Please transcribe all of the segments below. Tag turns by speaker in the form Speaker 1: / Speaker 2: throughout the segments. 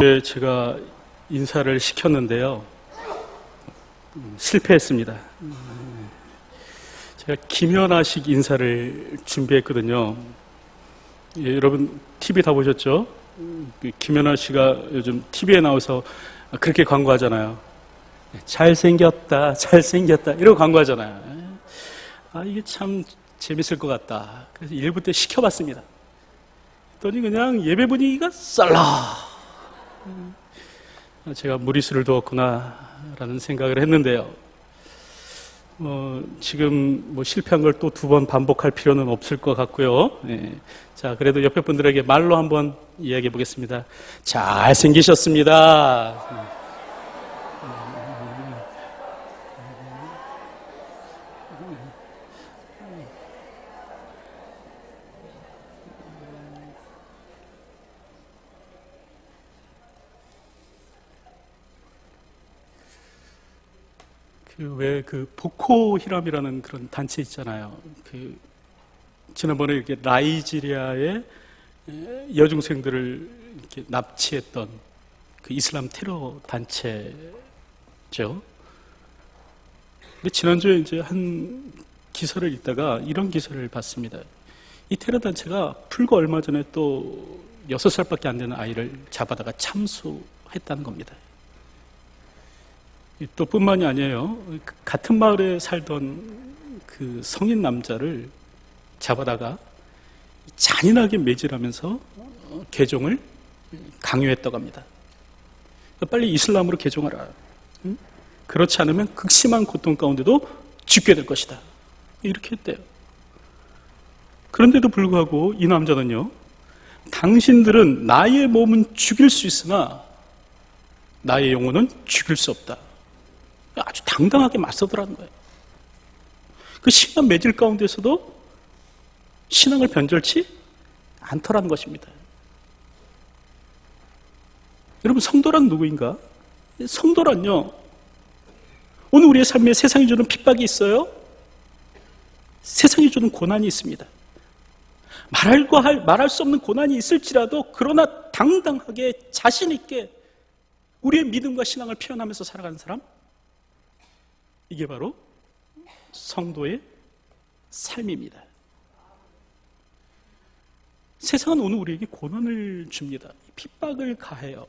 Speaker 1: 지난주에 제가 인사를 시켰는데요. 실패했습니다. 제가 김연아식 인사를 준비했거든요. 예, 여러분 TV 다 보셨죠? 김연아 씨가 요즘 TV에 나와서 그렇게 광고하잖아요. 잘생겼다, 잘생겼다 이러고 광고하잖아요. 이게 참 재밌을 것 같다. 그래서 1부 때 시켜봤습니다. 그랬더니 그냥 예배 분위기가 썰라. 제가 무리수를 두었구나 라는 생각을 했는데요. 지금 실패한 걸 또 2번 반복할 필요는 없을 것 같고요. 네. 자, 그래도 옆에 분들에게 말로 한번 이야기해 보겠습니다. 잘생기셨습니다. 그 보코히람이라는 그런 단체 있잖아요. 지난번에 이렇게 나이지리아의 여중생들을 이렇게 납치했던 그 이슬람 테러 단체죠. 근데 지난주에 이제 한 기사를 읽다가 이런 기사를 봤습니다. 이 테러 단체가 불과 얼마 전에 또 6살밖에 안 되는 아이를 잡아다가 참수했다는 겁니다. 또 뿐만이 아니에요. 같은 마을에 살던 그 성인 남자를 잡아다가 잔인하게 매질하면서 개종을 강요했다고 합니다. 빨리 이슬람으로 개종하라. 그렇지 않으면 극심한 고통 가운데도 죽게 될 것이다. 이렇게 했대요. 그런데도 불구하고 이 남자는요, 당신들은 나의 몸은 죽일 수 있으나 나의 영혼은 죽일 수 없다. 아주 당당하게 맞서더라는 거예요. 그 심한 매질 가운데서도 신앙을 변절치 않더라는 것입니다. 여러분, 성도란 누구인가? 성도란요, 오늘 우리의 삶에 세상이 주는 핍박이 있어요. 세상이 주는 고난이 있습니다. 말할 수 없는 고난이 있을지라도 그러나 당당하게 자신 있게 우리의 믿음과 신앙을 표현하면서 살아가는 사람, 이게 바로 성도의 삶입니다. 세상은 오늘 우리에게 고난을 줍니다. 핍박을 가해요.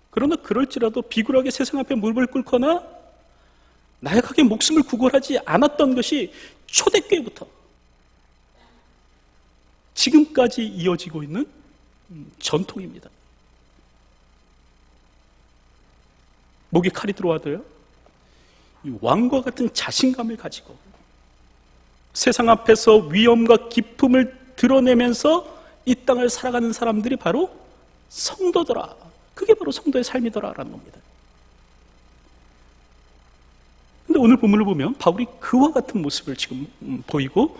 Speaker 1: 그러나 그럴지라도 비굴하게 세상 앞에 무릎을 꿇거나 나약하게 목숨을 구걸하지 않았던 것이 초대교회부터 지금까지 이어지고 있는 전통입니다. 목에 칼이 들어와도요, 왕과 같은 자신감을 가지고 세상 앞에서 위엄과 기품을 드러내면서 이 땅을 살아가는 사람들이 바로 성도더라. 그게 바로 성도의 삶이더라라는 겁니다. 근데 오늘 본문을 보면 바울이 그와 같은 모습을 지금 보이고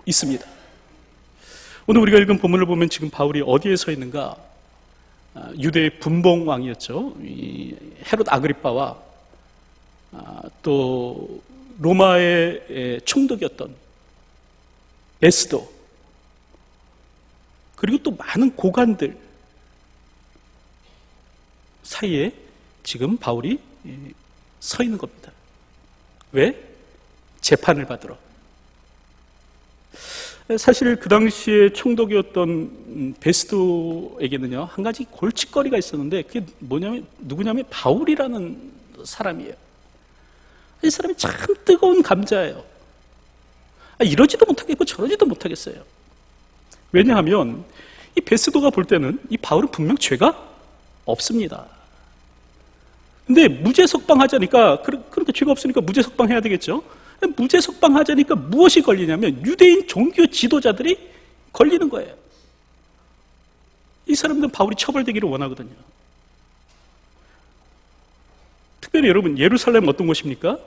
Speaker 1: 있습니다. 오늘 우리가 읽은 본문을 보면 지금 바울이 어디에 서 있는가? 유대의 분봉왕이었죠. 헤롯 아그리빠와 또 로마의 총독이었던 베스도, 그리고 또 많은 고관들 사이에 지금 바울이 서 있는 겁니다. 왜? 재판을 받으러. 사실 그 당시에 총독이었던 베스도에게는요, 한 가지 골칫거리가 있었는데, 그게 누구냐면 바울이라는 사람이에요. 이 사람이 참 뜨거운 감자예요. 이러지도 못하겠고 저러지도 못하겠어요. 왜냐하면 이 베스도가 볼 때는 이 바울은 분명 죄가 없습니다. 근데 무죄 석방하자니까, 그러니까 죄가 없으니까 무죄 석방해야 되겠죠. 무죄 석방하자니까 무엇이 걸리냐면 유대인 종교 지도자들이 걸리는 거예요. 이 사람들은 바울이 처벌되기를 원하거든요. 특별히 여러분, 예루살렘 어떤 곳입니까?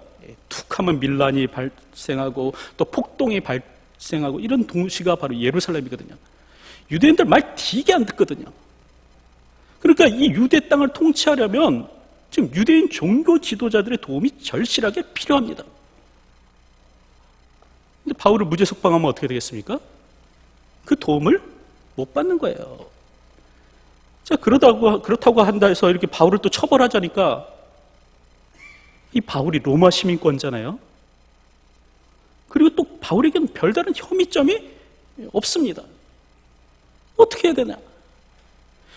Speaker 1: 툭하면 밀란이 발생하고 또 폭동이 발생하고 이런 도시가 바로 예루살렘이거든요. 유대인들 말 되게 안 듣거든요. 그러니까 이 유대 땅을 통치하려면 지금 유대인 종교 지도자들의 도움이 절실하게 필요합니다. 근데 바울을 무죄 석방하면 어떻게 되겠습니까? 그 도움을 못 받는 거예요. 자, 그렇다고 한다 해서 이렇게 바울을 또 처벌하자니까, 이 바울이 로마 시민권자잖아요. 그리고 또 바울에게는 별다른 혐의점이 없습니다. 어떻게 해야 되냐?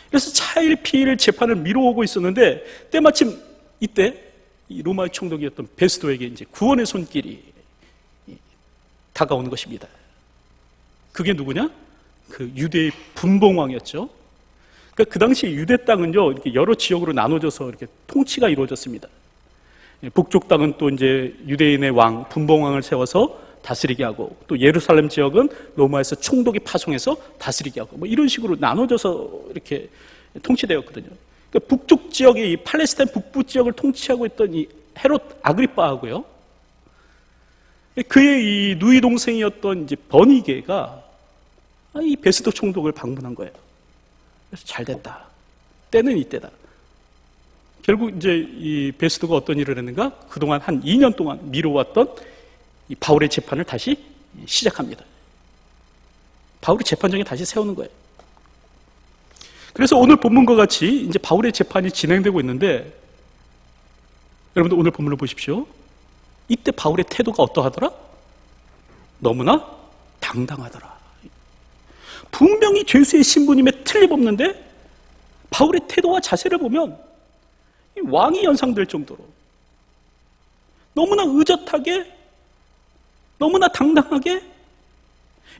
Speaker 1: 그래서 차일피일 재판을 미뤄오고 있었는데, 때마침 이때 이 로마의 총독이었던 베스도에게 이제 구원의 손길이 다가오는 것입니다. 그게 누구냐? 그 유대의 분봉왕이었죠. 그러니까 그 당시 유대 땅은요, 이렇게 여러 지역으로 나눠져서 이렇게 통치가 이루어졌습니다. 북쪽 땅은 또 이제 유대인의 왕, 분봉왕을 세워서 다스리게 하고, 또 예루살렘 지역은 로마에서 총독이 파송해서 다스리게 하고, 뭐 이런 식으로 나눠져서 이렇게 통치되었거든요. 그러니까 북쪽 지역의 이 팔레스타인 북부 지역을 통치하고 있던 이 헤롯 아그리빠하고요, 그의 이 누이 동생이었던 이제 버니게가 이 베스도 총독을 방문한 거예요. 그래서 잘 됐다. 때는 이때다. 결국 이제 이 베스도가 어떤 일을 했는가? 그동안 한 2년 동안 미뤄왔던 이 바울의 재판을 다시 시작합니다. 바울이 재판정에 다시 세우는 거예요. 그래서 오늘 본문과 같이 이제 바울의 재판이 진행되고 있는데, 여러분들 오늘 본문을 보십시오. 이때 바울의 태도가 어떠하더라? 너무나 당당하더라. 분명히 죄수의 신분임에 틀림없는데 바울의 태도와 자세를 보면 왕이 연상될 정도로 너무나 의젓하게, 너무나 당당하게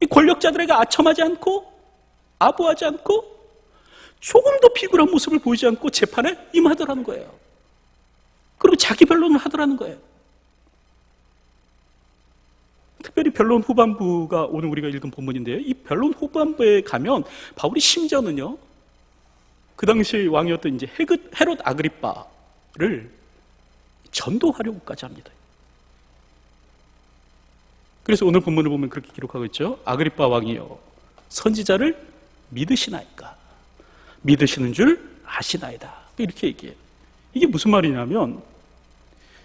Speaker 1: 이 권력자들에게 아첨하지 않고 아부하지 않고 조금도 비굴한 모습을 보이지 않고 재판에 임하더라는 거예요. 그리고 자기 변론을 하더라는 거예요. 특별히 변론 후반부가 오늘 우리가 읽은 본문인데요, 이 변론 후반부에 가면 바울이 심지어는요, 그 당시 왕이었던 이제 헤롯 아그리빠를 전도하려고까지 합니다. 그래서 오늘 본문을 보면 그렇게 기록하고 있죠. 아그리빠 왕이여, 선지자를 믿으시나이까? 믿으시는 줄 아시나이다. 이렇게 얘기해요. 이게 무슨 말이냐면,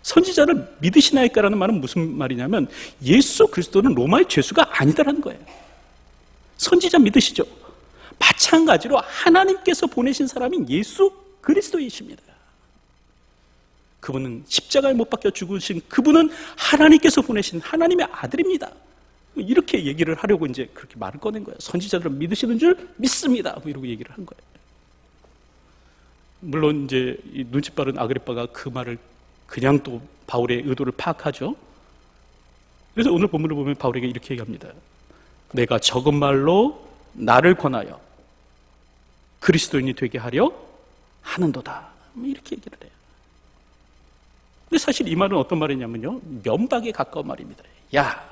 Speaker 1: 선지자를 믿으시나이까라는 말은 무슨 말이냐면, 예수 그리스도는 로마의 죄수가 아니다라는 거예요. 선지자 믿으시죠? 마찬가지로 하나님께서 보내신 사람인 예수 그리스도이십니다. 그분은 십자가에 못 박혀 죽으신 그분은 하나님께서 보내신 하나님의 아들입니다. 이렇게 얘기를 하려고 이제 그렇게 말을 꺼낸 거예요. 선지자들을 믿으시는 줄 믿습니다. 뭐 이러고 얘기를 하는 거예요. 물론 이제 이 눈치 빠른 아그리빠가 그 말을 그냥 또 바울의 의도를 파악하죠. 그래서 오늘 본문을 보면 바울에게 이렇게 얘기합니다. 내가 적은 말로 나를 권하여 그리스도인이 되게 하려 하는도다. 이렇게 얘기를 해요. 근데 사실 이 말은 어떤 말이냐면요, 면박에 가까운 말입니다. 야,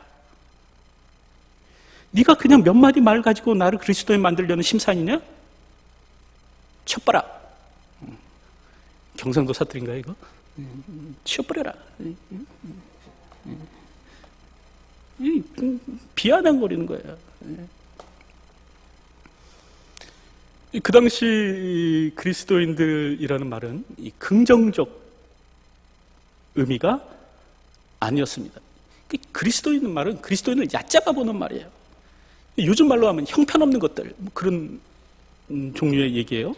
Speaker 1: 네가 그냥 몇 마디 말 가지고 나를 그리스도인 만들려는 심산이냐? 쳐봐라. 경상도 사투리인가요 이거? 치워버려라. 비아냥거리는 거예요. 그 당시 그리스도인들이라는 말은 이 긍정적 의미가 아니었습니다. 그리스도인 말은 그리스도인을 얕잡아 보는 말이에요. 요즘 말로 하면 형편없는 것들, 그런 종류의 얘기예요.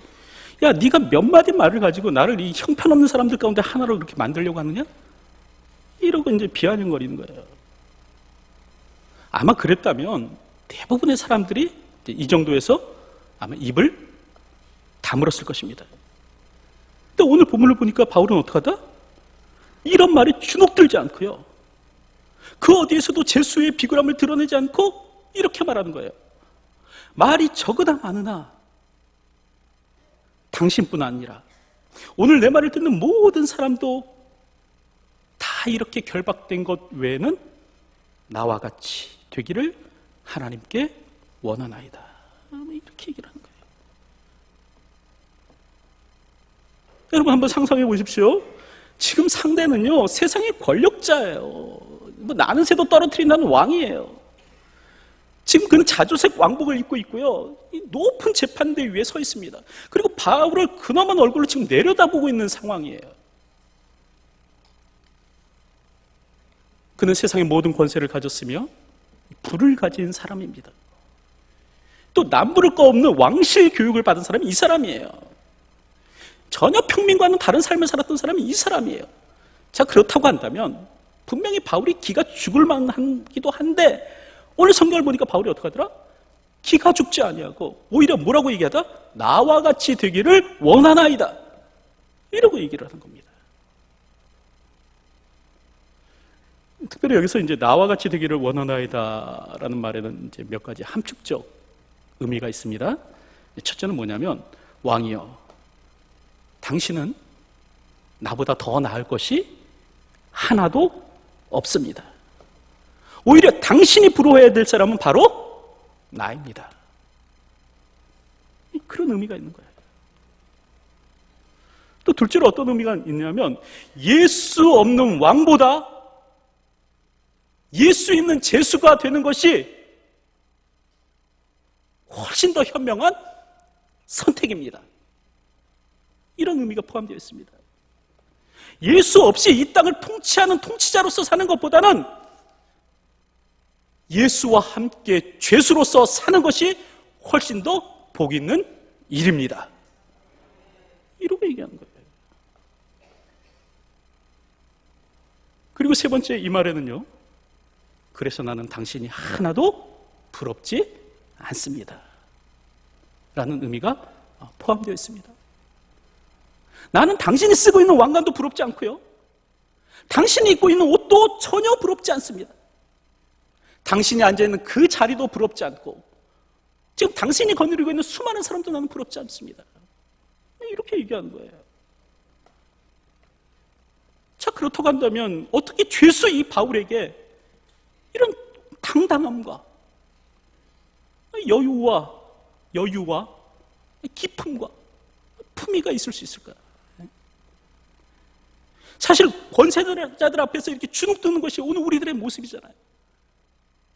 Speaker 1: 야, 네가 몇 마디 말을 가지고 나를 이 형편없는 사람들 가운데 하나로 그렇게 만들려고 하느냐? 이러고 이제 비아냥거리는 거예요. 아마 그랬다면 대부분의 사람들이 이 정도에서 아마 입을 다물었을 것입니다. 근데 오늘 본문을 보니까 바울은 어떡하다? 이런 말에 주눅들지 않고요, 그 어디에서도 재수의 비굴함을 드러내지 않고 이렇게 말하는 거예요. 말이 적으나 많으나 당신뿐 아니라 오늘 내 말을 듣는 모든 사람도 다 이렇게 결박된 것 외에는 나와 같이 되기를 하나님께 원하나이다. 이렇게 얘기를 하는 거예요. 여러분 한번 상상해 보십시오. 지금 상대는요, 세상의 권력자예요. 뭐 나는 새도 떨어뜨린다는 왕이에요. 지금 그는 자주색 왕복을 입고 있고요, 이 높은 재판대 위에 서 있습니다. 그리고 바울을 근엄한 얼굴로 지금 내려다보고 있는 상황이에요. 그는 세상의 모든 권세를 가졌으며 불을 가진 사람입니다. 또 남부를 거 없는 왕실 교육을 받은 사람이 이 사람이에요. 전혀 평민과는 다른 삶을 살았던 사람이 이 사람이에요. 자, 그렇다고 한다면 분명히 바울이 기가 죽을 만하기도 한데 오늘 성경을 보니까 바울이 어떻게 하더라? 기가 죽지 아니하고 오히려 뭐라고 얘기하다? 나와 같이 되기를 원하나이다. 이러고 얘기를 하는 겁니다. 특별히 여기서 이제 나와 같이 되기를 원하나이다라는 말에는 이제 몇 가지 함축적 의미가 있습니다. 첫째는 뭐냐면, 왕이여, 당신은 나보다 더 나을 것이 하나도 없습니다. 오히려 당신이 부러워해야 될 사람은 바로 나입니다. 그런 의미가 있는 거예요. 또 둘째로 어떤 의미가 있냐면, 예수 없는 왕보다 예수 있는 제수가 되는 것이 훨씬 더 현명한 선택입니다. 이런 의미가 포함되어 있습니다. 예수 없이 이 땅을 통치하는 통치자로서 사는 것보다는 예수와 함께 죄수로서 사는 것이 훨씬 더 복 있는 일입니다. 이렇게 얘기하는 거예요. 그리고 세 번째 이 말에는요, 그래서 나는 당신이 하나도 부럽지 않습니다 라는 의미가 포함되어 있습니다. 나는 당신이 쓰고 있는 왕관도 부럽지 않고요, 당신이 입고 있는 옷도 전혀 부럽지 않습니다. 당신이 앉아있는 그 자리도 부럽지 않고, 지금 당신이 거느리고 있는 수많은 사람도 나는 부럽지 않습니다. 이렇게 얘기하는 거예요. 자, 그렇다고 한다면 어떻게 죄수 이 바울에게 이런 당당함과 여유와 기품과 품위가 있을 수 있을까요? 사실 권세자들 앞에서 이렇게 주눅 드는 것이 오늘 우리들의 모습이잖아요.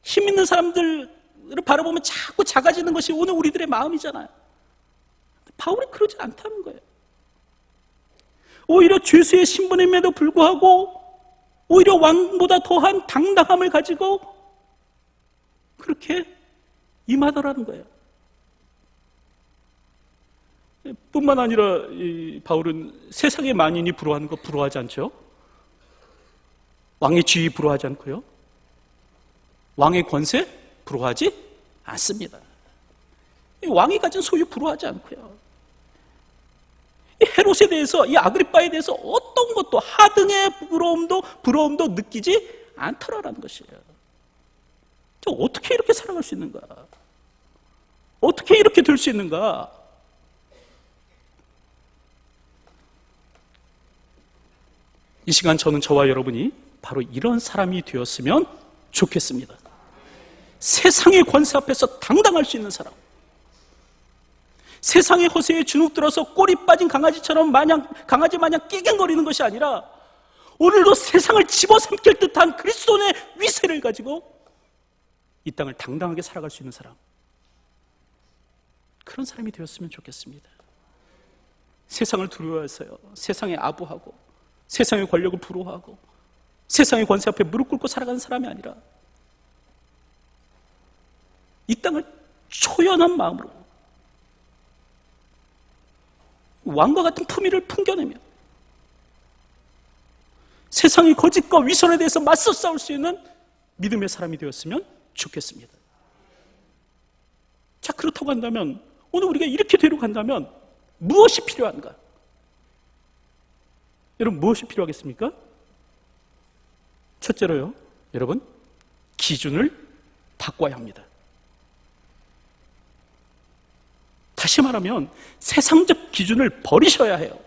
Speaker 1: 힘 있는 사람들을 바라보면 자꾸 작아지는 것이 오늘 우리들의 마음이잖아요. 바울이 그러지 않다는 거예요. 오히려 죄수의 신분임에도 불구하고 오히려 왕보다 더한 당당함을 가지고 그렇게 임하더라는 거예요. 뿐만 아니라 이 바울은 세상의 만인이 부러워하는 거 부러워하지 않죠. 왕의 지위 부러워하지 않고요, 왕의 권세 부러워하지 않습니다. 왕이 가진 소유 부러워하지 않고요, 이 헤롯에 대해서, 이 아그리빠에 대해서 어떤 것도 하등의 부러움도 느끼지 않더라라는 것이에요. 저 어떻게 이렇게 살아갈 수 있는가? 어떻게 이렇게 될 수 있는가? 이 시간 저는 저와 여러분이 바로 이런 사람이 되었으면 좋겠습니다. 세상의 권세 앞에서 당당할 수 있는 사람, 세상의 허세에 주눅 들어서 꼬리 빠진 강아지처럼 강아지 마냥 깨갱거리는 것이 아니라 오늘도 세상을 집어삼킬 듯한 그리스도의 위세를 가지고 이 땅을 당당하게 살아갈 수 있는 사람, 그런 사람이 되었으면 좋겠습니다. 세상을 두려워해서요, 세상에 아부하고 세상의 권력을 부러워하고 세상의 권세 앞에 무릎 꿇고 살아가는 사람이 아니라 이 땅을 초연한 마음으로 왕과 같은 품위를 풍겨내며 세상의 거짓과 위선에 대해서 맞서 싸울 수 있는 믿음의 사람이 되었으면 좋겠습니다. 자, 그렇다고 한다면 오늘 우리가 이렇게 되려고 한다면 무엇이 필요한가? 여러분, 무엇이 필요하겠습니까? 첫째로요, 여러분, 기준을 바꿔야 합니다. 다시 말하면 세상적 기준을 버리셔야 해요.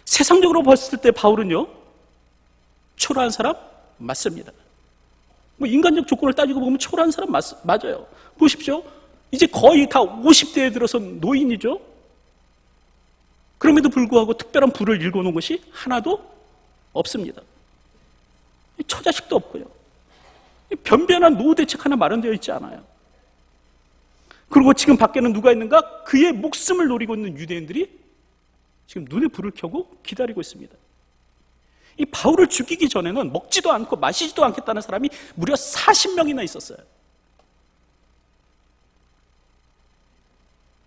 Speaker 1: 세상적으로 봤을 때 바울은요, 초라한 사람 맞습니다. 뭐 인간적 조건을 따지고 보면 초라한 사람 맞아요. 보십시오, 이제 거의 다 50대에 들어서 노인이죠. 그럼에도 불구하고 특별한 부를 일궈놓은 것이 하나도 없습니다. 처자식도 없고요, 변변한 노후 대책 하나 마련되어 있지 않아요. 그리고 지금 밖에는 누가 있는가? 그의 목숨을 노리고 있는 유대인들이 지금 눈에 불을 켜고 기다리고 있습니다. 이 바울을 죽이기 전에는 먹지도 않고 마시지도 않겠다는 사람이 무려 40명이나 있었어요.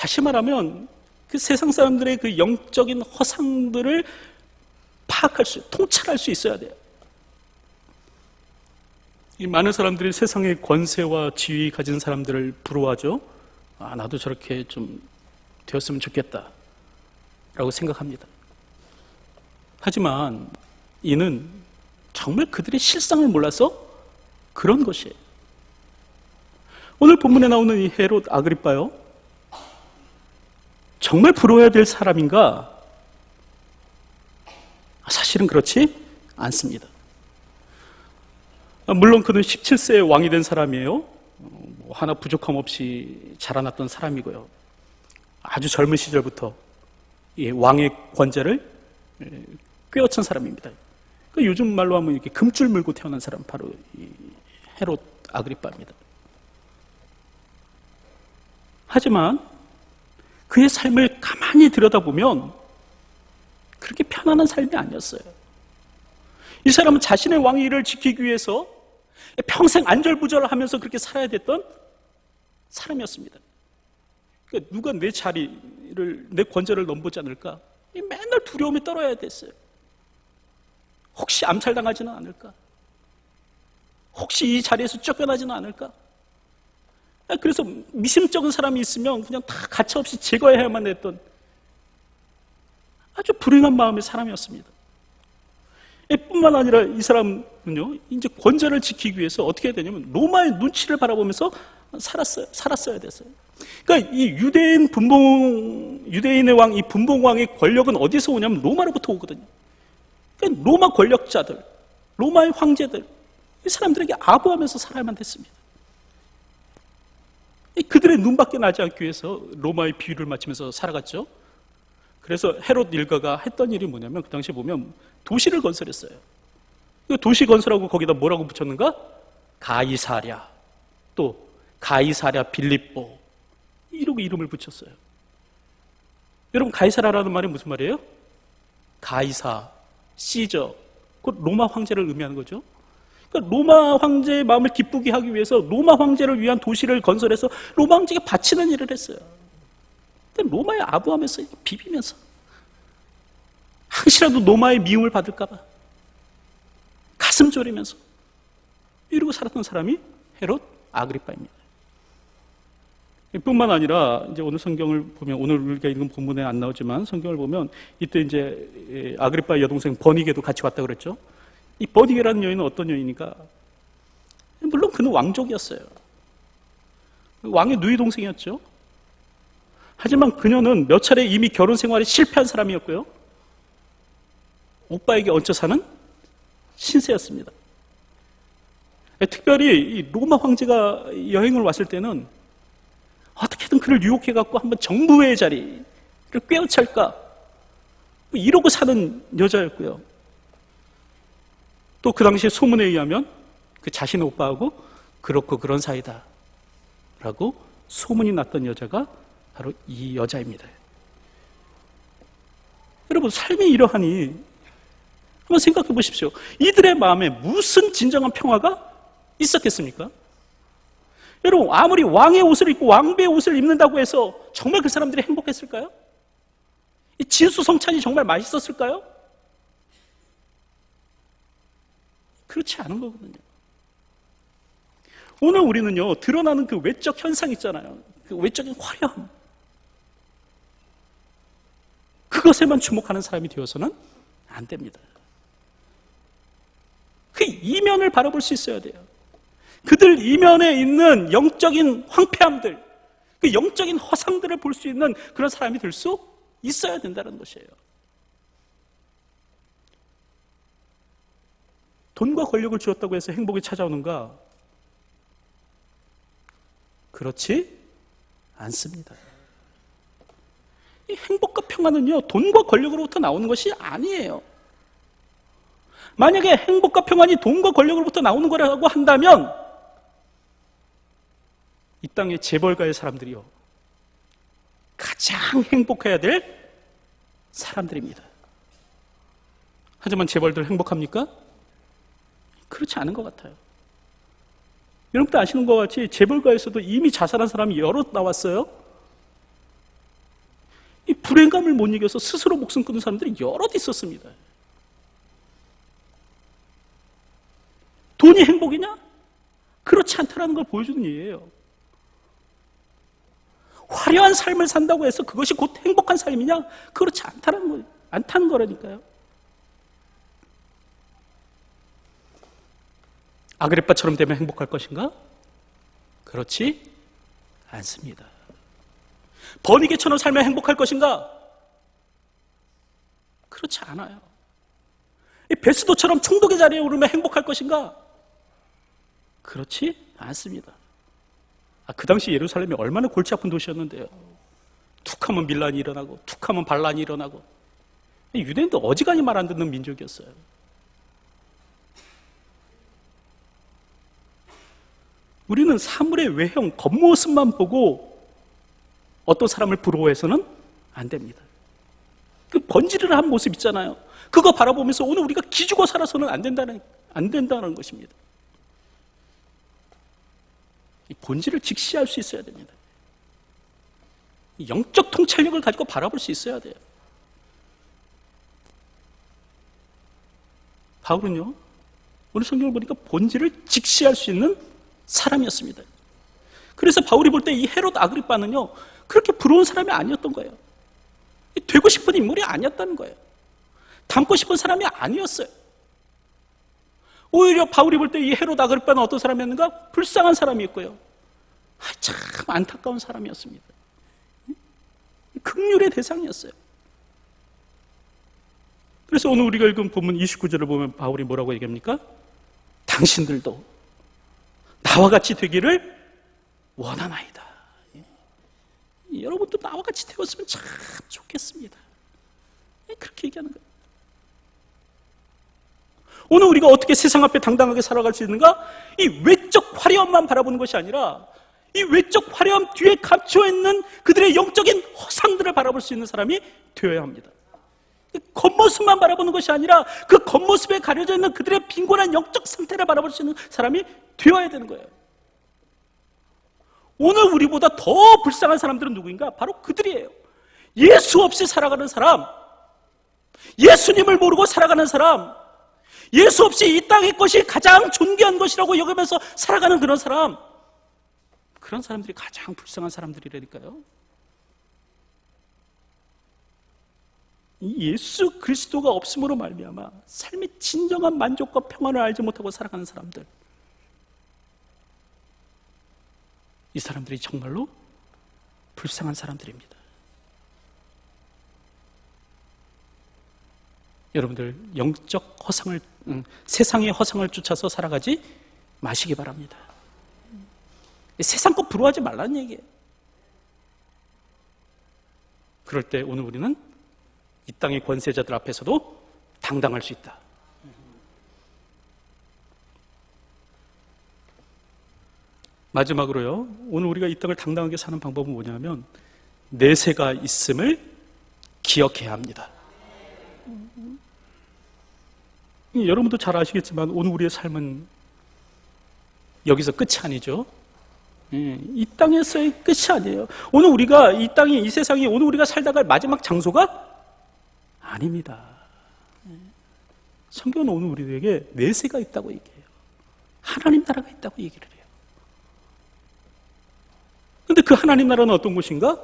Speaker 1: 다시 말하면 그 세상 사람들의 그 영적인 허상들을 통찰할 수 있어야 돼요. 이 많은 사람들이 세상의 권세와 지위 가진 사람들을 부러워하죠. 나도 저렇게 좀 되었으면 좋겠다 라고 생각합니다. 하지만 이는 정말 그들의 실상을 몰라서 그런 것이에요. 오늘 본문에 나오는 이 헤롯 아그리빠요, 정말 부러워야 될 사람인가? 사실은 그렇지 않습니다. 물론 그는 17세에 왕이 된 사람이에요. 하나 부족함 없이 자라났던 사람이고요. 아주 젊은 시절부터 이 왕의 권좌를 꿰어찬 사람입니다. 요즘 말로 하면 이렇게 금줄 물고 태어난 사람, 바로 이 헤롯 아그리빠입니다. 하지만 그의 삶을 가만히 들여다보면 그렇게 편안한 삶이 아니었어요. 이 사람은 자신의 왕위를 지키기 위해서 평생 안절부절하면서 그렇게 살아야 됐던 사람이었습니다. 그러니까 누가 내 자리를, 내 권좌를 넘보지 않을까? 맨날 두려움에 떨어야 됐어요. 혹시 암살당하지는 않을까? 혹시 이 자리에서 쫓겨나지는 않을까? 그래서 미심쩍은 사람이 있으면 그냥 다 가차없이 제거해야만 했던 아주 불행한 마음의 사람이었습니다. 뿐만 아니라 이 사람은요, 이제 권좌를 지키기 위해서 어떻게 해야 되냐면 로마의 눈치를 바라보면서 살았어야 됐어요. 그러니까 이 유대인의 왕, 이 분봉왕의 권력은 어디서 오냐면 로마로부터 오거든요. 그러니까 로마 권력자들, 로마의 황제들, 이 사람들에게 아부하면서 살아야만 됐습니다. 그들의 눈밖에 나지 않기 위해서 로마의 비유를 맞추면서 살아갔죠. 그래서 헤롯 일가가 했던 일이 뭐냐면, 그 당시에 보면 도시를 건설했어요. 그 도시 건설하고 거기다 뭐라고 붙였는가? 가이사랴, 또 가이사랴 빌립보, 이러고 이름을 붙였어요. 여러분, 가이사랴라는 말이 무슨 말이에요? 가이사, 시저, 곧 로마 황제를 의미하는 거죠. 그러니까 로마 황제의 마음을 기쁘게 하기 위해서 로마 황제를 위한 도시를 건설해서 로마 황제에게 바치는 일을 했어요. 근데 로마에 아부하면서 비비면서 혹시라도 로마의 미움을 받을까 봐 가슴 졸이면서 이러고 살았던 사람이 헤롯 아그리빠입니다. 뿐만 아니라 이제 오늘 성경을 보면, 오늘 우리가 읽은 본문에 안 나오지만 성경을 보면 이때 이제 아그리빠의 여동생 버니게도 같이 왔다 그랬죠. 이 버니게라는 여인은 어떤 여인인가? 물론 그는 왕족이었어요. 왕의 누이 동생이었죠. 하지만 그녀는 몇 차례 이미 결혼 생활에 실패한 사람이었고요. 오빠에게 얹혀 사는 신세였습니다. 특별히 이 로마 황제가 여행을 왔을 때는 어떻게든 그를 유혹해갖고 한번 정부의 자리를 꿰어찰까, 이러고 사는 여자였고요. 또 그 당시에 소문에 의하면 그 자신의 오빠하고 그렇고 그런 사이다 라고 소문이 났던 여자가 바로 이 여자입니다. 여러분, 삶이 이러하니 한번 생각해 보십시오. 이들의 마음에 무슨 진정한 평화가 있었겠습니까? 여러분, 아무리 왕의 옷을 입고 왕비의 옷을 입는다고 해서 정말 그 사람들이 행복했을까요? 이 진수성찬이 정말 맛있었을까요? 그렇지 않은 거거든요. 오늘 우리는요, 드러나는 그 외적 현상 있잖아요. 그 외적인 화려함, 그것에만 주목하는 사람이 되어서는 안 됩니다. 그 이면을 바라볼 수 있어야 돼요. 그들 이면에 있는 영적인 황폐함들, 그 영적인 허상들을 볼 수 있는 그런 사람이 될 수 있어야 된다는 것이에요. 돈과 권력을 주었다고 해서 행복이 찾아오는가? 그렇지 않습니다. 이 행복과 평안은요, 돈과 권력으로부터 나오는 것이 아니에요. 만약에 행복과 평안이 돈과 권력으로부터 나오는 거라고 한다면 이 땅의 재벌가의 사람들이요, 가장 행복해야 될 사람들입니다. 하지만 재벌들 행복합니까? 그렇지 않은 것 같아요. 여러분들 아시는 것 같이 재벌가에서도 이미 자살한 사람이 여럿 나왔어요. 이 불행감을 못 이겨서 스스로 목숨 끊는 사람들이 여럿 있었습니다. 돈이 행복이냐? 그렇지 않다는 걸 보여주는 예예요. 화려한 삶을 산다고 해서 그것이 곧 행복한 삶이냐? 그렇지 않다는 거라니까요. 아그리빠처럼 되면 행복할 것인가? 그렇지 않습니다. 버니게처럼 살면 행복할 것인가? 그렇지 않아요. 베스도처럼 총독의 자리에 오르면 행복할 것인가? 그렇지 않습니다. 그 당시 예루살렘이 얼마나 골치 아픈 도시였는데요. 툭하면 밀란이 일어나고 툭하면 반란이 일어나고, 유대인도 어지간히 말 안 듣는 민족이었어요. 우리는 사물의 외형, 겉모습만 보고 어떤 사람을 부러워해서는 안 됩니다. 그 번지르르 한 모습 있잖아요. 그거 바라보면서 오늘 우리가 기죽어 살아서는 안 된다는 것입니다. 이 본질을 직시할 수 있어야 됩니다. 영적 통찰력을 가지고 바라볼 수 있어야 돼요. 바울은요, 오늘 성경을 보니까 본질을 직시할 수 있는 사람이었습니다. 그래서 바울이 볼 때 이 헤롯 아그리빠는요, 그렇게 부러운 사람이 아니었던 거예요. 되고 싶은 인물이 아니었다는 거예요. 닮고 싶은 사람이 아니었어요. 오히려 바울이 볼 때 이 헤롯 아그리빠는 어떤 사람이었는가? 불쌍한 사람이었고요. 참 안타까운 사람이었습니다. 긍휼의 대상이었어요. 그래서 오늘 우리가 읽은 본문 29절을 보면 바울이 뭐라고 얘기합니까? 당신들도 나와 같이 되기를 원하나이다. 여러분도 나와 같이 되었으면 참 좋겠습니다. 그렇게 얘기하는 거예요. 오늘 우리가 어떻게 세상 앞에 당당하게 살아갈 수 있는가? 이 외적 화려함만 바라보는 것이 아니라 이 외적 화려함 뒤에 감춰있는 그들의 영적인 허상들을 바라볼 수 있는 사람이 되어야 합니다. 겉모습만 바라보는 것이 아니라 그 겉모습에 가려져 있는 그들의 빈곤한 영적 상태를 바라볼 수 있는 사람이 되어야 되는 거예요. 오늘 우리보다 더 불쌍한 사람들은 누구인가? 바로 그들이에요. 예수 없이 살아가는 사람, 예수님을 모르고 살아가는 사람, 예수 없이 이 땅의 것이 가장 존귀한 것이라고 여기면서 살아가는 그런 사람, 그런 사람들이 가장 불쌍한 사람들이라니까요. 예수 그리스도가 없음으로 말미암아 삶의 진정한 만족과 평안을 알지 못하고 살아가는 사람들, 이 사람들이 정말로 불쌍한 사람들입니다. 여러분들 영적 허상을, 세상의 허상을 쫓아서 살아가지 마시기 바랍니다. 세상 거 부러워하지 말라는 얘기예요. 그럴 때 오늘 우리는 이 땅의 권세자들 앞에서도 당당할 수 있다. 마지막으로요, 오늘 우리가 이 땅을 당당하게 사는 방법은 뭐냐면 내세가 있음을 기억해야 합니다. 여러분도 잘 아시겠지만 오늘 우리의 삶은 여기서 끝이 아니죠. 이 땅에서의 끝이 아니에요. 오늘 우리가 이 땅이, 이 세상이 오늘 우리가 살다 갈 마지막 장소가 아닙니다. 성경은 오늘 우리에게 내세가 있다고 얘기해요. 하나님 나라가 있다고 얘기를 해요. 그런데 그 하나님 나라는 어떤 곳인가?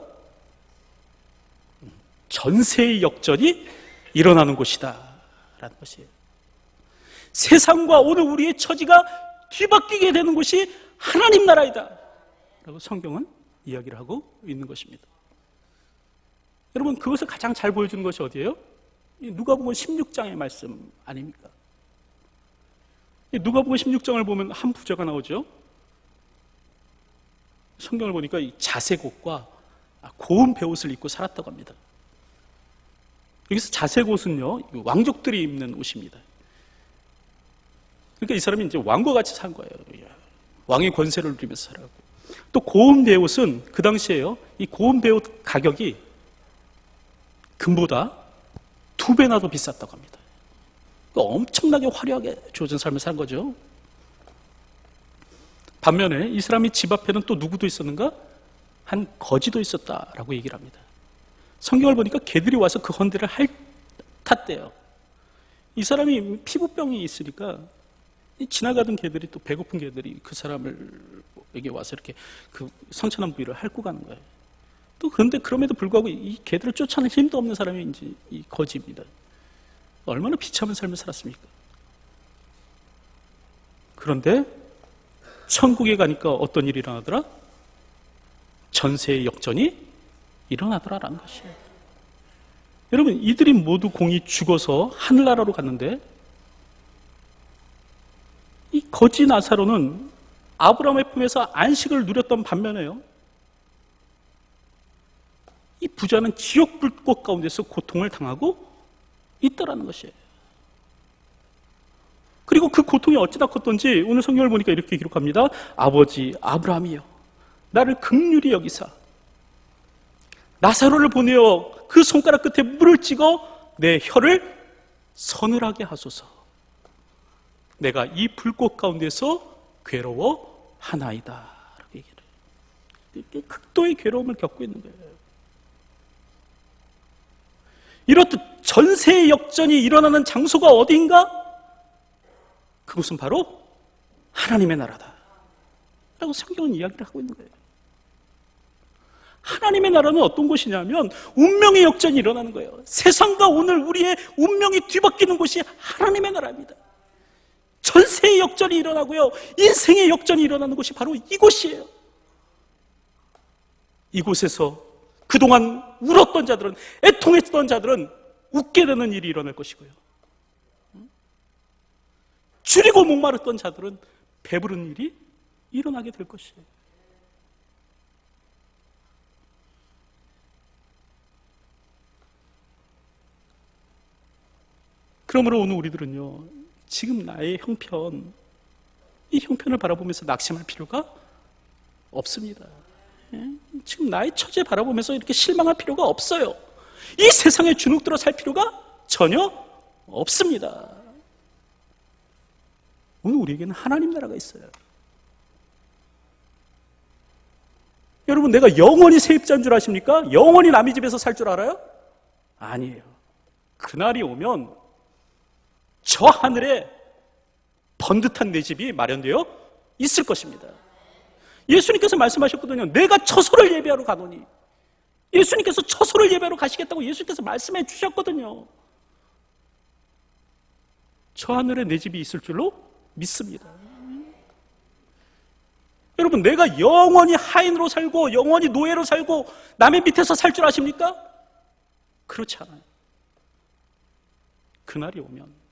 Speaker 1: 전세의 역전이 일어나는 곳이다 라는 것이에요. 세상과 오늘 우리의 처지가 뒤바뀌게 되는 곳이 하나님 나라이다 라고 성경은 이야기를 하고 있는 것입니다. 여러분, 그것을 가장 잘 보여주는 것이 어디예요? 누가복음 16장의 말씀 아닙니까? 누가복음 16장을 보면 한 부제가 나오죠. 성경을 보니까 이 자색옷과 고운 베옷을 입고 살았다고 합니다. 여기서 자색옷은요, 왕족들이 입는 옷입니다. 그러니까 이 사람이 이제 왕과 같이 산 거예요. 왕의 권세를 누리면서 살아가고. 또 고운 베옷은 그 당시에요, 이 고운 베옷 가격이 금보다 2배나 더 비쌌다고 합니다. 그러니까 엄청나게 화려하게 주어진 삶을 산 거죠. 반면에 이 사람이 집 앞에는 또 누구도 있었는가? 한 거지도 있었다라고 얘기를 합니다. 성경을 보니까 개들이 와서 그 헌대를 핥았대요. 이 사람이 피부병이 있으니까 지나가던 개들이, 또 배고픈 개들이 그 사람에게 와서 이렇게 그 상처난 부위를 핥고 가는 거예요. 또 그런데 그럼에도 불구하고 이 개들을 쫓아낼 힘도 없는 사람이 이제 이 거지입니다. 얼마나 비참한 삶을 살았습니까? 그런데 천국에 가니까 어떤 일이 일어나더라? 전세의 역전이 일어나더라라는 것이에요. 여러분, 이들이 모두 공이 죽어서 하늘나라로 갔는데 이 거지 나사로는 아브라함의 품에서 안식을 누렸던 반면에요, 이 부자는 지옥 불꽃 가운데서 고통을 당하고 있다라는 것이에요. 그리고 그 고통이 어찌나 컸던지 오늘 성경을 보니까 이렇게 기록합니다. 아버지 아브라함이여, 나를 긍휼히 여기사 나사로를 보내어 그 손가락 끝에 물을 찍어 내 혀를 서늘하게 하소서. 내가 이 불꽃 가운데서 괴로워하나이다. 이렇게 얘기를 해요. 이렇게 극도의 괴로움을 겪고 있는 거예요. 이렇듯 전세의 역전이 일어나는 장소가 어디인가? 그곳은 바로 하나님의 나라다 라고 성경은 이야기를 하고 있는 거예요. 하나님의 나라는 어떤 곳이냐면 운명의 역전이 일어나는 거예요. 세상과 오늘 우리의 운명이 뒤바뀌는 곳이 하나님의 나라입니다. 전세의 역전이 일어나고요, 인생의 역전이 일어나는 곳이 바로 이곳이에요. 이곳에서 그동안 울었던 자들은, 애통했던 자들은 웃게 되는 일이 일어날 것이고요, 줄이고 목마르던 자들은 배부른 일이 일어나게 될 것이에요. 그러므로 오늘 우리들은요, 지금 나의 형편, 이 형편을 바라보면서 낙심할 필요가 없습니다. 지금 나의 처제 바라보면서 이렇게 실망할 필요가 없어요. 이 세상에 주눅들어 살 필요가 전혀 없습니다. 오늘 우리에게는 하나님 나라가 있어요. 여러분, 내가 영원히 세입자인 줄 아십니까? 영원히 남의 집에서 살 줄 알아요? 아니에요. 그날이 오면 저 하늘에 번듯한 내 집이 마련되어 있을 것입니다. 예수님께서 말씀하셨거든요. 내가 처소를 예비하러 가노니. 예수님께서 처소를 예비하러 가시겠다고 예수님께서 말씀해 주셨거든요. 저 하늘에 내 집이 있을 줄로 믿습니다. 여러분, 내가 영원히 하인으로 살고 영원히 노예로 살고 남의 밑에서 살 줄 아십니까? 그렇지 않아요. 그날이 오면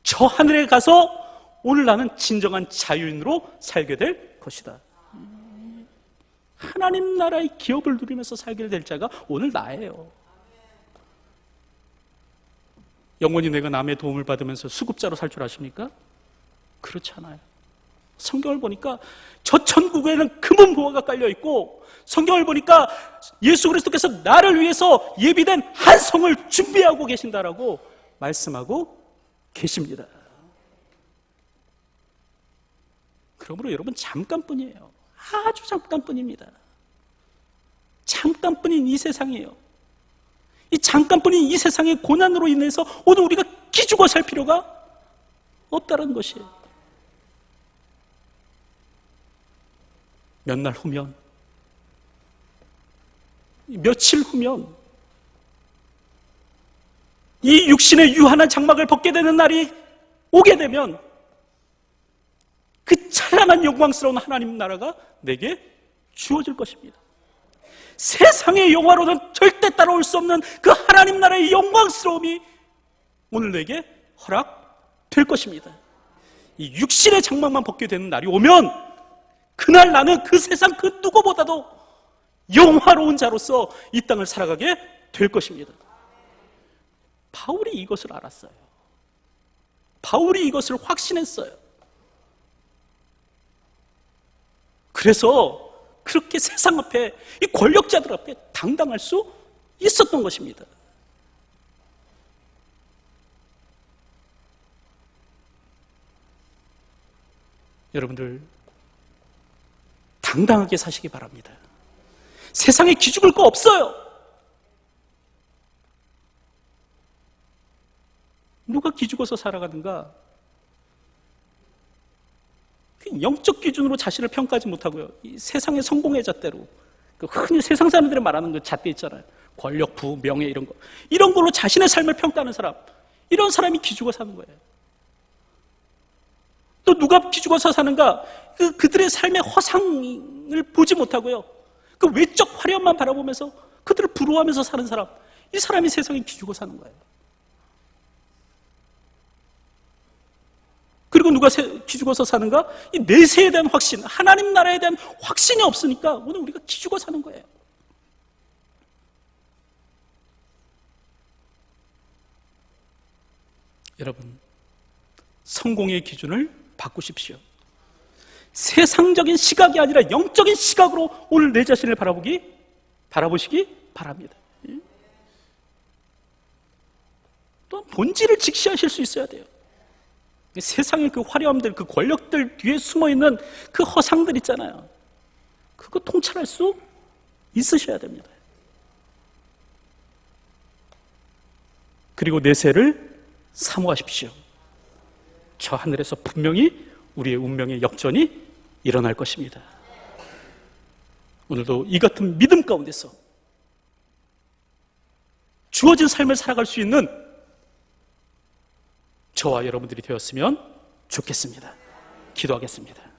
Speaker 1: 저 하늘에 가서 오늘 나는 진정한 자유인으로 살게 될 것이다. 하나님 나라의 기업을 누리면서 살게 될 자가 오늘 나예요. 영원히 내가 남의 도움을 받으면서 수급자로 살 줄 아십니까? 그렇지 않아요. 성경을 보니까 저 천국에는 금은 보화가 깔려있고, 성경을 보니까 예수 그리스도께서 나를 위해서 예비된 한 성을 준비하고 계신다라고 말씀하고 계십니다. 그러므로 여러분, 잠깐뿐이에요. 아주 잠깐뿐입니다. 잠깐뿐인 이 세상이에요. 이 잠깐뿐인 이 세상의 고난으로 인해서 오늘 우리가 기죽어 살 필요가 없다는 것이에요. 몇 날 후면, 며칠 후면 이 육신의 유한한 장막을 벗게 되는 날이 오게 되면 그 찬란한 영광스러운 하나님 나라가 내게 주어질 것입니다. 세상의 영화로는 절대 따라올 수 없는 그 하나님 나라의 영광스러움이 오늘 내게 허락될 것입니다. 이 육신의 장막만 벗게 되는 날이 오면 그날 나는 그 세상 그 누구보다도 영화로운 자로서 이 땅을 살아가게 될 것입니다. 바울이 이것을 알았어요. 바울이 이것을 확신했어요. 그래서 그렇게 세상 앞에, 이 권력자들 앞에 당당할 수 있었던 것입니다. 여러분들, 당당하게 사시기 바랍니다. 세상에 기죽을 거 없어요. 누가 기죽어서 살아가는가? 영적 기준으로 자신을 평가하지 못하고요. 이 세상의 성공의 잣대로, 흔히 세상 사람들이 말하는 그 잣대 있잖아요. 권력, 부, 명예 이런 거. 이런 걸로 자신의 삶을 평가하는 사람, 이런 사람이 기죽어 사는 거예요. 또 누가 기죽어서 사는가? 그들의 삶의 허상을 보지 못하고요. 그 외적 화려함만 바라보면서 그들을 부러워하면서 사는 사람, 이 사람이 세상에 기죽어 사는 거예요. 그리고 누가 기죽어서 사는가? 이 내세에 대한 확신, 하나님 나라에 대한 확신이 없으니까 오늘 우리가 기죽어 사는 거예요. 여러분, 성공의 기준을 바꾸십시오. 세상적인 시각이 아니라 영적인 시각으로 오늘 내 자신을 바라보시기 바랍니다. 또 본질을 직시하실 수 있어야 돼요. 세상의 그 화려함들, 그 권력들 뒤에 숨어있는 그 허상들 있잖아요. 그거 통찰할 수 있으셔야 됩니다. 그리고 내세를 사모하십시오. 저 하늘에서 분명히 우리의 운명의 역전이 일어날 것입니다. 오늘도 이 같은 믿음 가운데서 주어진 삶을 살아갈 수 있는 저와 여러분들이 되었으면 좋겠습니다. 기도하겠습니다.